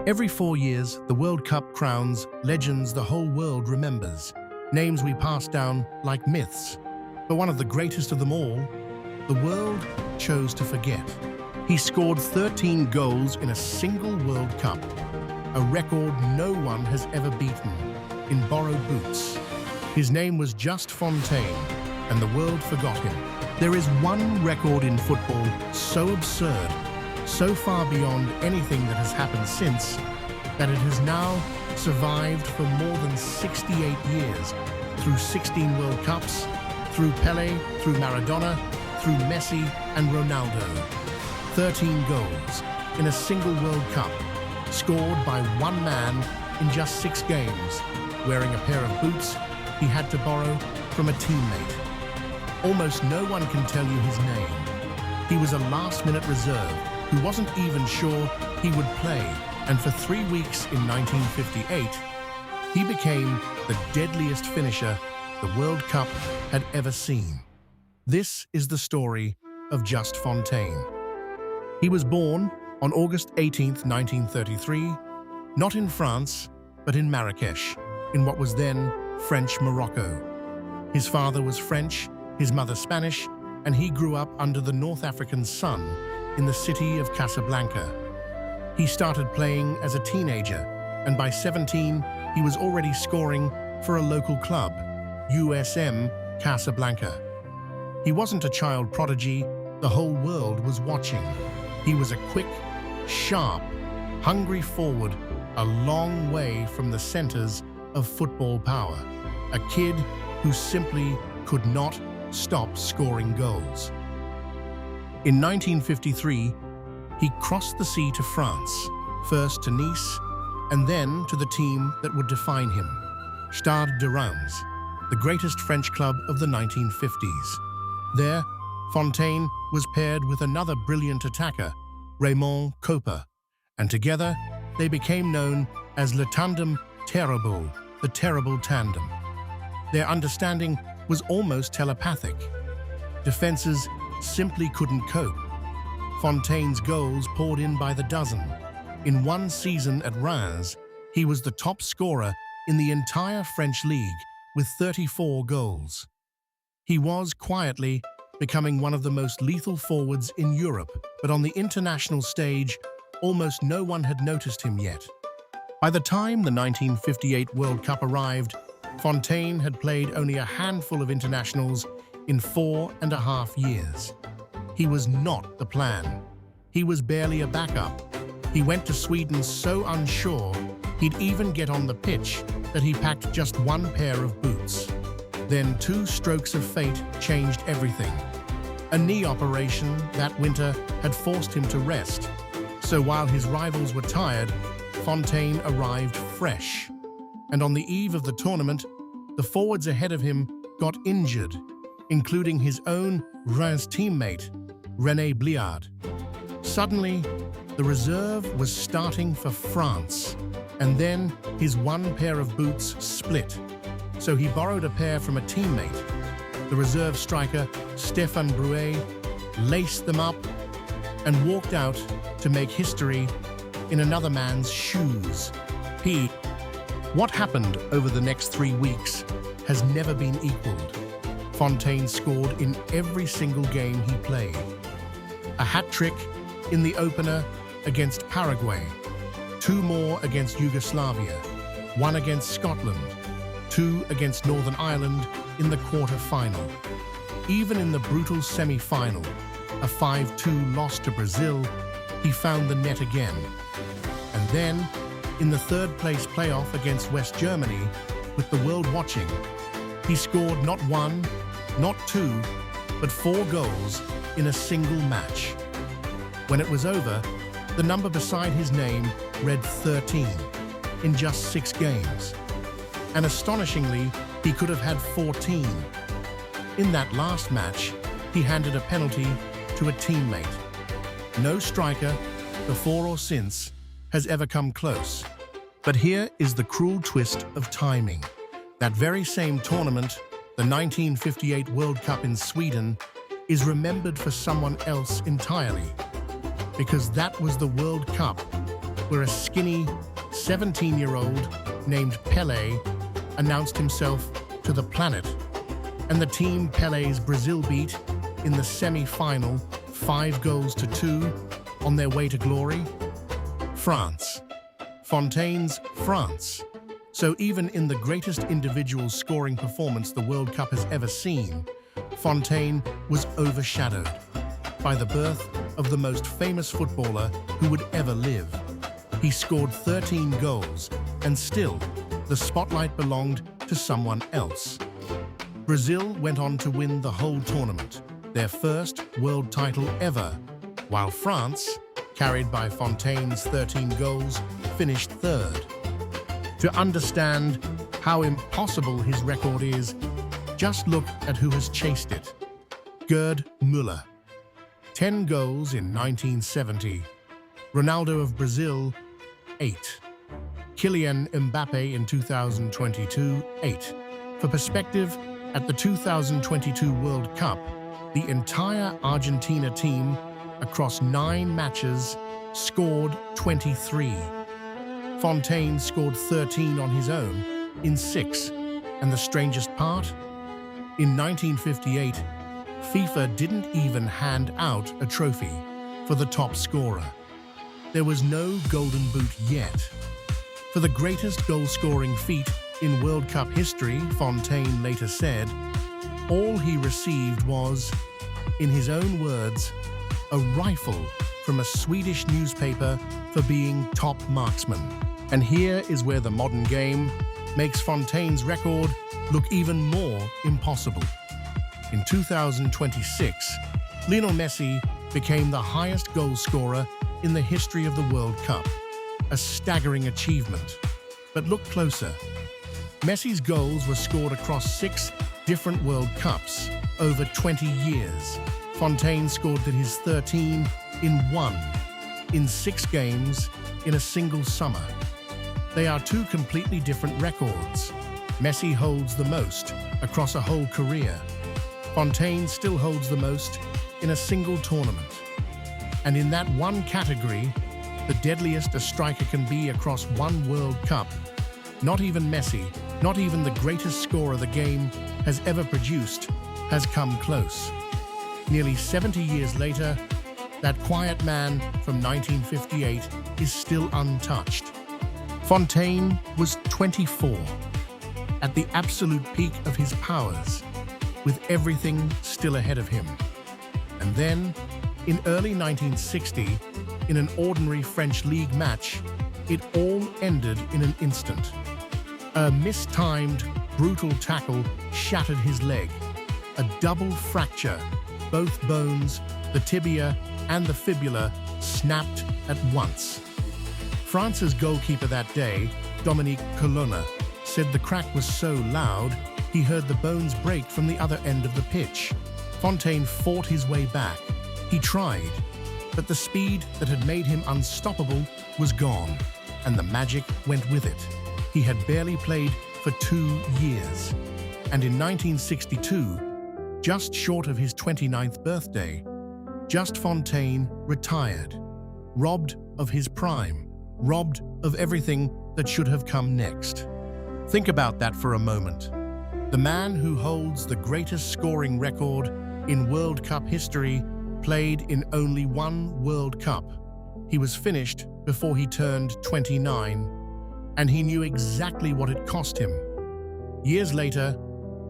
Every 4 years, the World Cup crowns legends the whole world remembers, names we pass down like myths. But one of the greatest of them all, the world chose to forget. He scored 13 goals in a single World Cup, a record no one has ever beaten, in borrowed boots. His name was Just Fontaine, and the world forgot him. There is one record in football so absurd, so far beyond anything that has happened since, that it has now survived for more than 68 years, through 16 World Cups, through Pelé, through Maradona, through Messi and Ronaldo. 13 goals in a single World Cup, scored by one man in just 6 games, wearing a pair of boots he had to borrow from a teammate. Almost no one can tell you his name. He was a last-minute reserve who wasn't even sure he would play, and for 3 weeks in 1958, he became the deadliest finisher the World Cup had ever seen. This is the story of Just Fontaine. He was born on August 18, 1933, not in France, but in Marrakech, in what was then French Morocco. His father was French, his mother Spanish, and he grew up under the North African sun in the city of Casablanca. He started playing as a teenager, and by 17, he was already scoring for a local club, USM Casablanca. He wasn't a child prodigy, the whole world was watching. He was a quick, sharp, hungry forward, a long way from the centers of football power. A kid who simply could not stop scoring goals. In 1953, he crossed the sea to France, first to Nice, and then to the team that would define him, Stade de Reims, the greatest French club of the 1950s. There, Fontaine was paired with another brilliant attacker, Raymond Kopa, and together they became known as Le Tandem Terrible, the terrible tandem. Their understanding was almost telepathic. Defenses simply couldn't cope. Fontaine's goals poured in by the dozen. In one season at Reims, he was the top scorer in the entire French league with 34 goals. He was quietly becoming one of the most lethal forwards in Europe, but on the international stage, almost no one had noticed him yet. By the time the 1958 World Cup arrived, Fontaine had played only a handful of internationals in 4.5 years. He was not the plan. He was barely a backup. He went to Sweden so unsure he'd even get on the pitch that he packed just one pair of boots. Then 2 strokes of fate changed everything. A knee operation that winter had forced him to rest. So while his rivals were tired, Fontaine arrived fresh. And on the eve of the tournament, the forwards ahead of him got injured, including his own Reims teammate, René Bliard. Suddenly, the reserve was starting for France, and then his one pair of boots split. So he borrowed a pair from a teammate. The reserve striker, Stéphane Brouet, laced them up and walked out to make history in another man's shoes. What happened over the next 3 weeks has never been equaled. Fontaine scored in every single game he played. A hat-trick in the opener against Paraguay, 2 more against Yugoslavia, 1 against Scotland, 2 against Northern Ireland in the quarter-final. Even in the brutal semi-final, a 5-2 loss to Brazil, he found the net again. And then, in the third-place playoff against West Germany, with the world watching, he scored not 1, not 2, but 4 goals in a single match. When it was over, the number beside his name read 13 in just 6 games. And astonishingly, he could have had 14. In that last match, he handed a penalty to a teammate. No striker, before or since, has ever come close. But here is the cruel twist of timing. That very same tournament, the 1958 World Cup in Sweden, is remembered for someone else entirely. Because that was the World Cup where a skinny 17-year-old named Pelé announced himself to the planet, and the team Pelé's Brazil beat in the semi-final 5-2 on their way to glory? France. Fontaine's France. So even in the greatest individual scoring performance the World Cup has ever seen, Fontaine was overshadowed by the birth of the most famous footballer who would ever live. He scored 13 goals, and still, the spotlight belonged to someone else. Brazil went on to win the whole tournament, their first world title ever, while France, carried by Fontaine's 13 goals, finished third. To understand how impossible his record is, just look at who has chased it. Gerd Müller, 10 goals in 1970. Ronaldo of Brazil, 8. Kylian Mbappe in 2022, 8. For perspective, at the 2022 World Cup, the entire Argentina team, across 9 matches, scored 23. Fontaine scored 13 on his own in 6. And the strangest part? In 1958, FIFA didn't even hand out a trophy for the top scorer. There was no Golden Boot yet. For the greatest goal-scoring feat in World Cup history, Fontaine later said, all he received was, in his own words, a rifle from a Swedish newspaper for being top marksman. And here is where the modern game makes Fontaine's record look even more impossible. In 2026, Lionel Messi became the highest goal scorer in the history of the World Cup. A staggering achievement. But look closer. Messi's goals were scored across 6 different World Cups over 20 years. Fontaine scored his 13 in 1, in 6 games, in a single summer. They are 2 completely different records. Messi holds the most across a whole career. Fontaine still holds the most in a single tournament. And in that one category, the deadliest a striker can be across one World Cup, not even Messi, not even the greatest scorer the game has ever produced, has come close. Nearly 70 years later, that quiet man from 1958 is still untouched. Fontaine was 24, at the absolute peak of his powers, with everything still ahead of him. And then, in early 1960, in an ordinary French league match, it all ended in an instant. A mistimed, brutal tackle shattered his leg. A double fracture, both bones, the tibia and the fibula, snapped at once. France's goalkeeper that day, Dominique Colonna, said the crack was so loud he heard the bones break from the other end of the pitch. Fontaine fought his way back. He tried, but the speed that had made him unstoppable was gone, and the magic went with it. He had barely played for 2 years, and in 1962, just short of his 29th birthday, Just Fontaine retired, robbed of his prime, robbed of everything that should have come next. Think about that for a moment. The man who holds the greatest scoring record in World Cup history played in only 1 World Cup. He was finished before he turned 29, and he knew exactly what it cost him. Years later,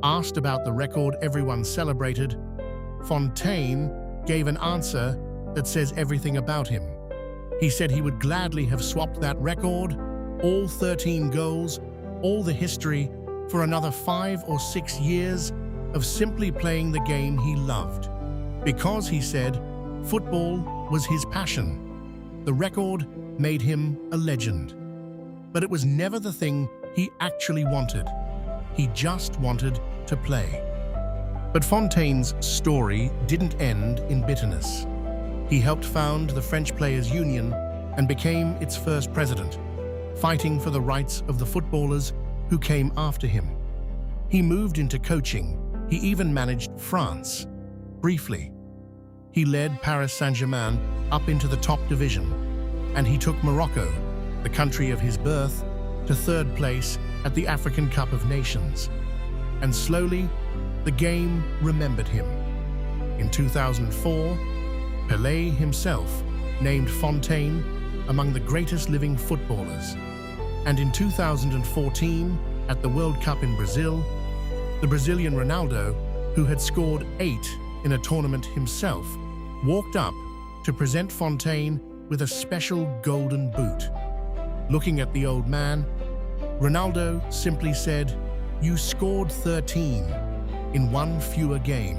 asked about the record everyone celebrated, Fontaine gave an answer that says everything about him. He said he would gladly have swapped that record, all 13 goals, all the history, for another 5 or 6 years of simply playing the game he loved. Because, he said, football was his passion. The record made him a legend. But it was never the thing he actually wanted. He just wanted to play. But Fontaine's story didn't end in bitterness. He helped found the French Players' Union and became its first president, fighting for the rights of the footballers who came after him. He moved into coaching. He even managed France, briefly. He led Paris Saint-Germain up into the top division, and he took Morocco the country of his birth, to third place at the African Cup of Nations. And slowly, the game remembered him. In 2004, Pelé himself named Fontaine among the greatest living footballers. And in 2014, at the World Cup in Brazil, the Brazilian Ronaldo, who had scored 8 in a tournament himself, walked up to present Fontaine with a special golden boot. Looking at the old man, Ronaldo simply said, "You scored 13 in one fewer game.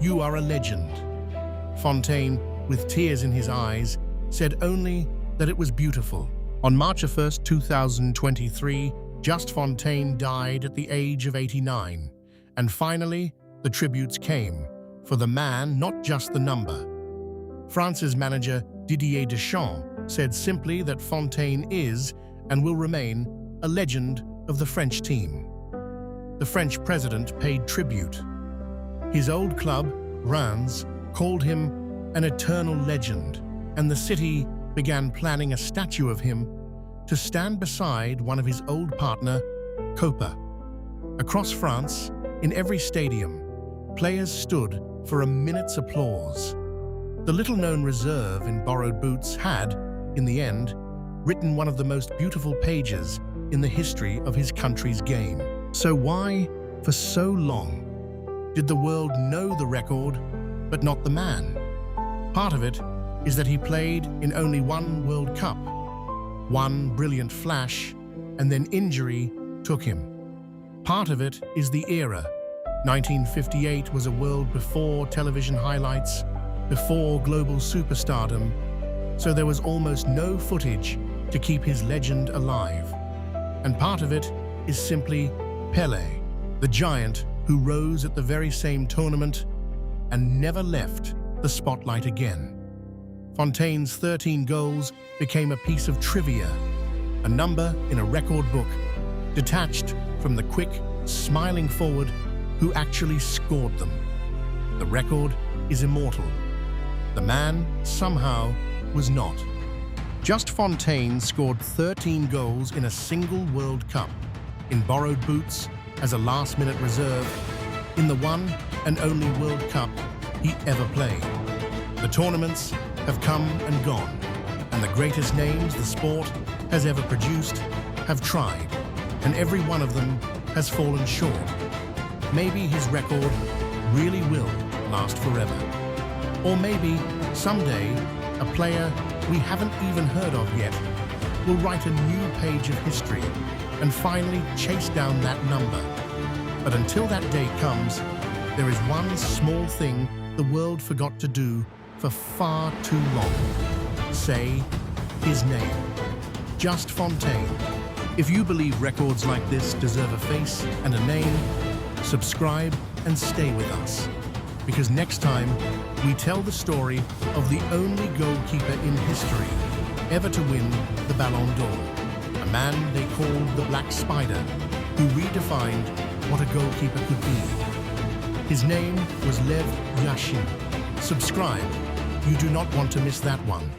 You are a legend." Fontaine, with tears in his eyes, said only that it was beautiful. On March 1st, 2023, Just Fontaine died at the age of 89. And finally, the tributes came, for the man, not just the number. France's manager Didier Deschamps said simply that Fontaine is and will remain a legend of the French team. The French president paid tribute. His old club, Reims, called him an eternal legend, and the city began planning a statue of him to stand beside one of his old partner, Copa. Across France, in every stadium, players stood for a minute's applause. The little-known reserve in borrowed boots had, in the end, written one of the most beautiful pages in the history of his country's game. So why, for so long, did the world know the record, but not the man? Part of it is that he played in only one World Cup, one brilliant flash, and then injury took him. Part of it is the era. 1958 was a world before television highlights, before global superstardom, so there was almost no footage to keep his legend alive. And part of it is simply Pelé, the giant who rose at the very same tournament and never left the spotlight again. Fontaine's 13 goals became a piece of trivia, a number in a record book, detached from the quick, smiling forward who actually scored them. The record is immortal. The man, somehow, was not. Just Fontaine scored 13 goals in a single World Cup, in borrowed boots, as a last-minute reserve, in the one and only World Cup he ever played. The tournaments have come and gone, and the greatest names the sport has ever produced have tried, and every one of them has fallen short. Maybe his record really will last forever. Or maybe, someday, a player we haven't even heard of yet will write a new page of history and finally chase down that number. But until that day comes, there is one small thing the world forgot to do for far too long. Say his name. Just Fontaine. If you believe records like this deserve a face and a name, subscribe and stay with us. Because next time, we tell the story of the only goalkeeper in history ever to win the Ballon d'Or. A man they called the Black Spider, who redefined what a goalkeeper could be. His name was Lev Yashin. Subscribe. You do not want to miss that one.